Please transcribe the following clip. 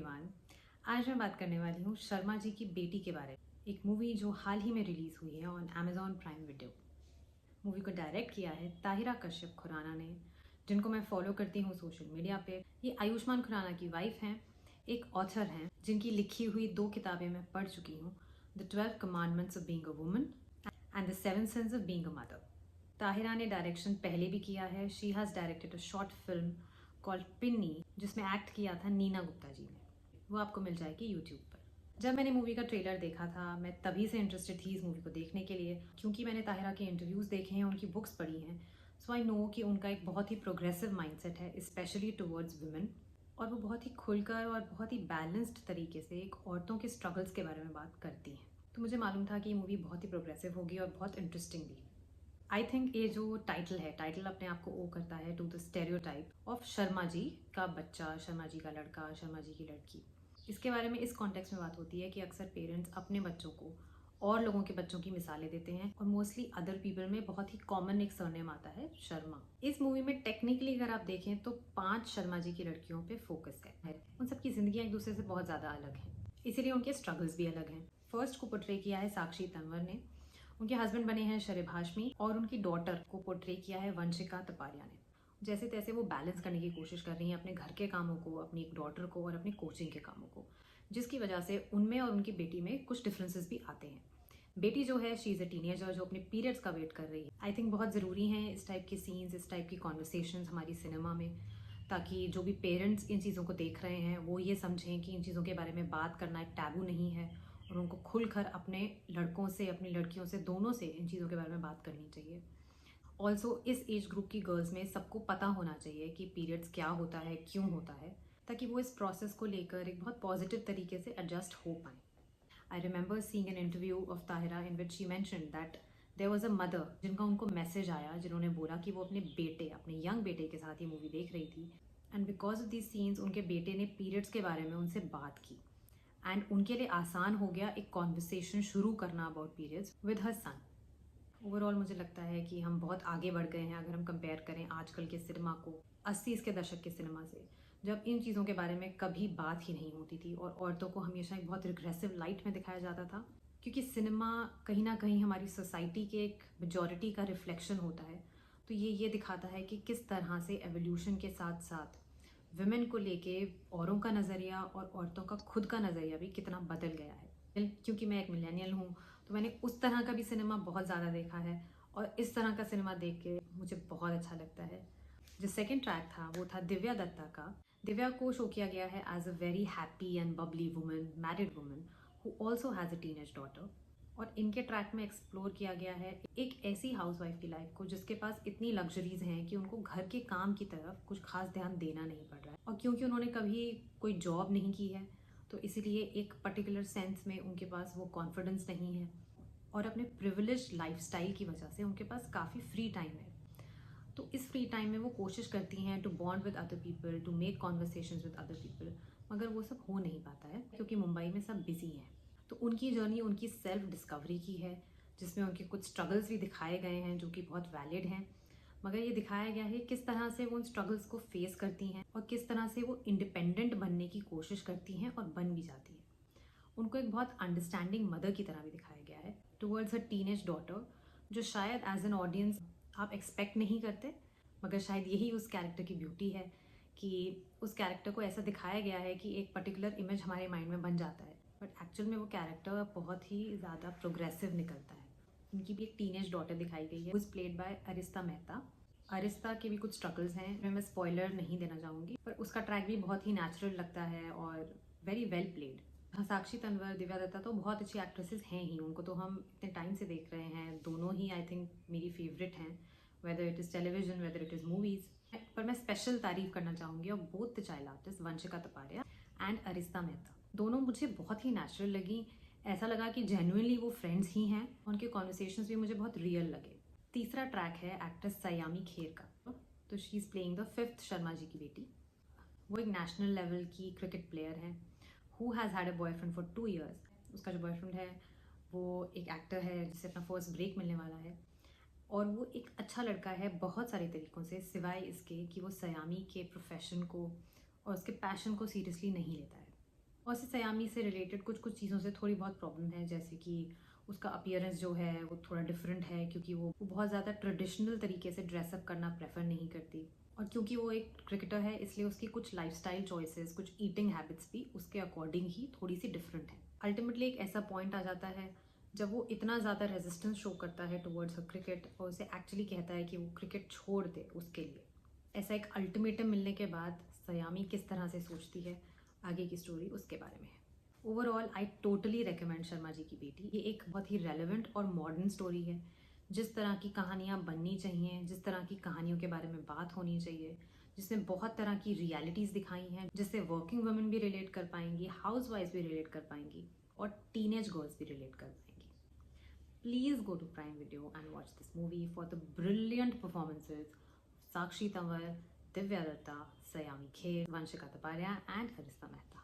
Everyone. आज मैं बात करने वाली हूँ शर्मा जी की बेटी के बारे में। एक मूवी जो हाल ही में रिलीज़ हुई है on Amazon prime video. Movie को डायरेक्ट किया है ताहिरा कश्यप खुराना ने, जिनको मैं फॉलो करती हूँ सोशल मीडिया पे। ये आयुष्मान खुराना की वाइफ हैं, एक ऑथर हैं जिनकी लिखी हुई 2 किताबें मैं पढ़ चुकी हूँ, the 12 commandments of being a woman and the 7 sins of being a mother. Tahira ने डायरेक्शन पहले भी किया है। She has directed a short film called Pinni, जिसमें एक्ट किया था नीना गुप्ता जी ने। वो आपको मिल जाएगी यूट्यूब पर। जब मैंने मूवी का ट्रेलर देखा था, मैं तभी से इंटरेस्टेड थी इस मूवी को देखने के लिए, क्योंकि मैंने ताहिरा के इंटरव्यूज़ देखे हैं, उनकी बुक्स पढ़ी हैं। सो आई नो कि उनका एक बहुत ही प्रोग्रेसिव माइंडसेट है, स्पेशली टुवर्ड्स वुमेन। और वो बहुत ही खुलकर और बहुत ही बैलेंस्ड तरीके से एक औरतों के स्ट्रगल्स के बारे में बात करती हैं। तो मुझे मालूम था कि ये मूवी बहुत ही प्रोग्रेसिव होगी और बहुत इंटरेस्टिंग भी। आई थिंक ये जो टाइटल है, टाइटल अपने आप को ओ करता है to the stereotype of Sharma ji का बच्चा, शर्मा जी का लड़का, शर्मा जी की लड़की। इसके बारे में इस कॉन्टेक्स्ट में बात होती है कि अक्सर पेरेंट्स अपने बच्चों को और लोगों के बच्चों की मिसालें देते हैं, और मोस्टली अदर पीपल में बहुत ही कॉमन एक सरनेम आता है शर्मा। इस मूवी में टेक्निकली अगर आप देखें तो 5 शर्मा जी की लड़कियों पे फोकस है। उन सबकी जिंदगियां एक दूसरे से बहुत ज़्यादा अलग हैं, इसीलिए उनके स्ट्रगल्स भी अलग हैं। फर्स्ट को पोर्ट्रे किया है साक्षी तंवर ने, उनके हस्बैंड बने हैं शरीफ हाशमी, और उनकी डॉटर को पोर्ट्रे किया है वंशिका तपारिया ने। जैसे तैसे वो बैलेंस करने की कोशिश कर रही हैं अपने घर के कामों को, अपनी एक डॉटर को और अपनी कोचिंग के कामों को, जिसकी वजह से उनमें और उनकी बेटी में कुछ डिफरेंसेस भी आते हैं। बेटी जो है, शी इज़ अ टीनेजर जो अपने पीरियड्स का वेट कर रही है। आई थिंक बहुत ज़रूरी हैं इस टाइप के सीन्स, इस टाइप की कॉन्वर्सेशंस हमारी सिनेमा में, ताकि जो भी पेरेंट्स इन चीज़ों को देख रहे हैं वो ये समझें कि इन चीज़ों के बारे में बात करना एक टैबू नहीं है, और उनको खुलकर अपने लड़कों से, अपनी लड़कियों से, दोनों से इन चीज़ों के बारे में बात करनी चाहिए। ऑल्सो इस एज ग्रुप की गर्ल्स में सबको पता होना चाहिए कि पीरियड्स क्या होता है, क्यों होता है, ताकि वो इस प्रोसेस को लेकर एक बहुत पॉजिटिव तरीके से एडजस्ट हो पाए। I remember seeing an interview of Tahira in which she mentioned that there was a mother जिनका उनको मैसेज आया, जिन्होंने बोला कि वो अपने बेटे, अपने यंग बेटे के साथ ये मूवी देख रही थी, and because of these scenes उनके बेटे ने पीरियड्स के बारे में उनसे बात की, एंड उनके लिए आसान हो गया एक कॉन्वर्सेशन शुरू करना about periods with her son. Overall मुझे लगता है कि हम बहुत आगे बढ़ गए हैं अगर हम कंपेयर करें आजकल के सिनेमा को 80s के दशक के सिनेमा से, जब इन चीज़ों के बारे में कभी बात ही नहीं होती थी और औरतों को हमेशा एक बहुत रिग्रेसिव लाइट में दिखाया जाता था। क्योंकि सिनेमा कहीं ना कहीं हमारी सोसाइटी के एक मेजॉरिटी का रिफ्लेक्शन होता है, तो ये दिखाता है कि किस तरह से एवोल्यूशन के साथ साथ वुमेन को लेके औरों का नज़रिया और औरतों का खुद का नज़रिया भी कितना बदल गया है। क्योंकि मैं एक मिलेनियल हूँ, तो मैंने उस तरह का भी सिनेमा बहुत ज़्यादा देखा है, और इस तरह का सिनेमा देख के मुझे बहुत अच्छा लगता है। जो सेकंड ट्रैक था वो था दिव्या दत्ता का। दिव्या को शो किया गया है as a very happy and bubbly woman, married woman who also has a teenage daughter. और इनके ट्रैक में एक्सप्लोर किया गया है एक ऐसी हाउसवाइफ की लाइफ को जिसके पास इतनी लग्जरीज हैं कि उनको घर के काम की तरफ कुछ खास ध्यान देना नहीं पड़ रहा है। और क्योंकि उन्होंने कभी कोई जॉब नहीं की है, तो इसीलिए एक पर्टिकुलर सेंस में उनके पास वो कॉन्फिडेंस नहीं है, और अपने प्रिविलेज्ड लाइफस्टाइल की वजह से उनके पास काफ़ी फ्री टाइम है। तो इस फ्री टाइम में वो कोशिश करती हैं to bond with other people, to make conversations with other people, मगर वो सब हो नहीं पाता है क्योंकि मुंबई में सब बिजी हैं। तो उनकी जर्नी उनकी सेल्फ डिस्कवरी की है, जिसमें उनके कुछ स्ट्रगल्स भी दिखाए गए हैं जो कि बहुत वैलिड हैं, मगर ये दिखाया गया है किस तरह से वो उन स्ट्रगल्स को फेस करती हैं और किस तरह से वो इंडिपेंडेंट बनने की कोशिश करती हैं और बन भी जाती हैं। उनको एक बहुत अंडरस्टैंडिंग मदर की तरह भी दिखाया गया है टुवर्ड्स हर टीनेज डॉटर, जो शायद एज एन ऑडियंस आप एक्सपेक्ट नहीं करते, मगर शायद यही उस कैरेक्टर की ब्यूटी है कि उस कैरेक्टर को ऐसा दिखाया गया है कि एक पर्टिकुलर इमेज हमारे माइंड में बन जाता है, बट एक्चुअल में वो कैरेक्टर बहुत ही ज़्यादा प्रोग्रेसिव निकलता है। उनकी भी एक टीनेज डॉटर दिखाई गई है, played by Arista Mehta. Arista के भी कुछ स्ट्रगल्स हैं, मैं स्पॉइलर नहीं देना चाहूँगी, पर उसका ट्रैक भी बहुत ही नेचुरल लगता है और वेरी वेल प्लेड। साक्षी तंवर, दिव्या दत्ता तो बहुत अच्छी एक्ट्रेसेस हैं ही, उनको तो हम इतने टाइम से देख रहे हैं, दोनों ही आई थिंक मेरी फेवरेट हैं, whether it is television, whether it is movies. पर मैं स्पेशल तारीफ करना चाहूँगी और both the child artist Vanshika Taparia and Arista Mehta, दोनों मुझे बहुत ही नेचुरल लगी। ऐसा लगा कि जेन्युइनली वो फ्रेंड्स ही हैं, उनके कॉन्वर्सेशंस भी मुझे बहुत रियल लगे। तीसरा ट्रैक है एक्ट्रेस सयामी खेर का। तो she is playing the 5th Sharma ji की बेटी। वो एक नेशनल लेवल की क्रिकेट प्लेयर है who has had a boyfriend for 2 years। उसका जो बॉयफ्रेंड है वो एक एक्टर है जिसे अपना फर्स्ट ब्रेक मिलने वाला है, और वो एक अच्छा लड़का है बहुत सारे तरीक़ों से, सिवाय इसके कि वो सयामी के प्रोफेशन को और उसके पैशन को सीरियसली नहीं लेता है। और उससे सयामी से रिलेटेड कुछ कुछ चीज़ों से थोड़ी बहुत प्रॉब्लम है, जैसे कि उसका अपीयरेंस जो है वो थोड़ा डिफरेंट है, क्योंकि वो बहुत ज़्यादा ट्रेडिशनल तरीके से ड्रेसअप करना प्रेफर नहीं करती। और क्योंकि वो एक क्रिकेटर है, इसलिए उसकी कुछ लाइफस्टाइल चॉइसेस, कुछ ईटिंग हैबिट्स भी उसके अकॉर्डिंग ही थोड़ी सी डिफरेंट है। अल्टीमेटली एक ऐसा पॉइंट आ जाता है जब वो इतना ज़्यादा रेजिस्टेंस शो करता है टुवर्ड्स हर क्रिकेट, और उसे एक्चुअली कहता है कि वो क्रिकेट छोड़ दे उसके लिए। ऐसा एक अल्टीमेटम मिलने के बाद सयामी किस तरह से सोचती है आगे की स्टोरी, उसके बारे में है। Overall I totally recommend Sharma ji की बेटी। ये एक बहुत ही रेलेवेंट और मॉडर्न स्टोरी है। जिस तरह की कहानियाँ बननी चाहिए, जिस तरह की कहानियों के बारे में बात होनी चाहिए, जिसमें बहुत तरह की रियलिटीज़ दिखाई हैं, जिससे वर्किंग वुमेन भी रिलेट कर पाएंगी, हाउस वाइफ भी रिलेट कर पाएंगी, और टीनेज गर्ल्स भी रिलेट कर पाएंगी। Please go to Prime Video and watch this movie for the brilliant performances of Sakshi Tanwar, Divya Datta, Sayami Kher, Vanshika Taparia, and Karisma Mehta.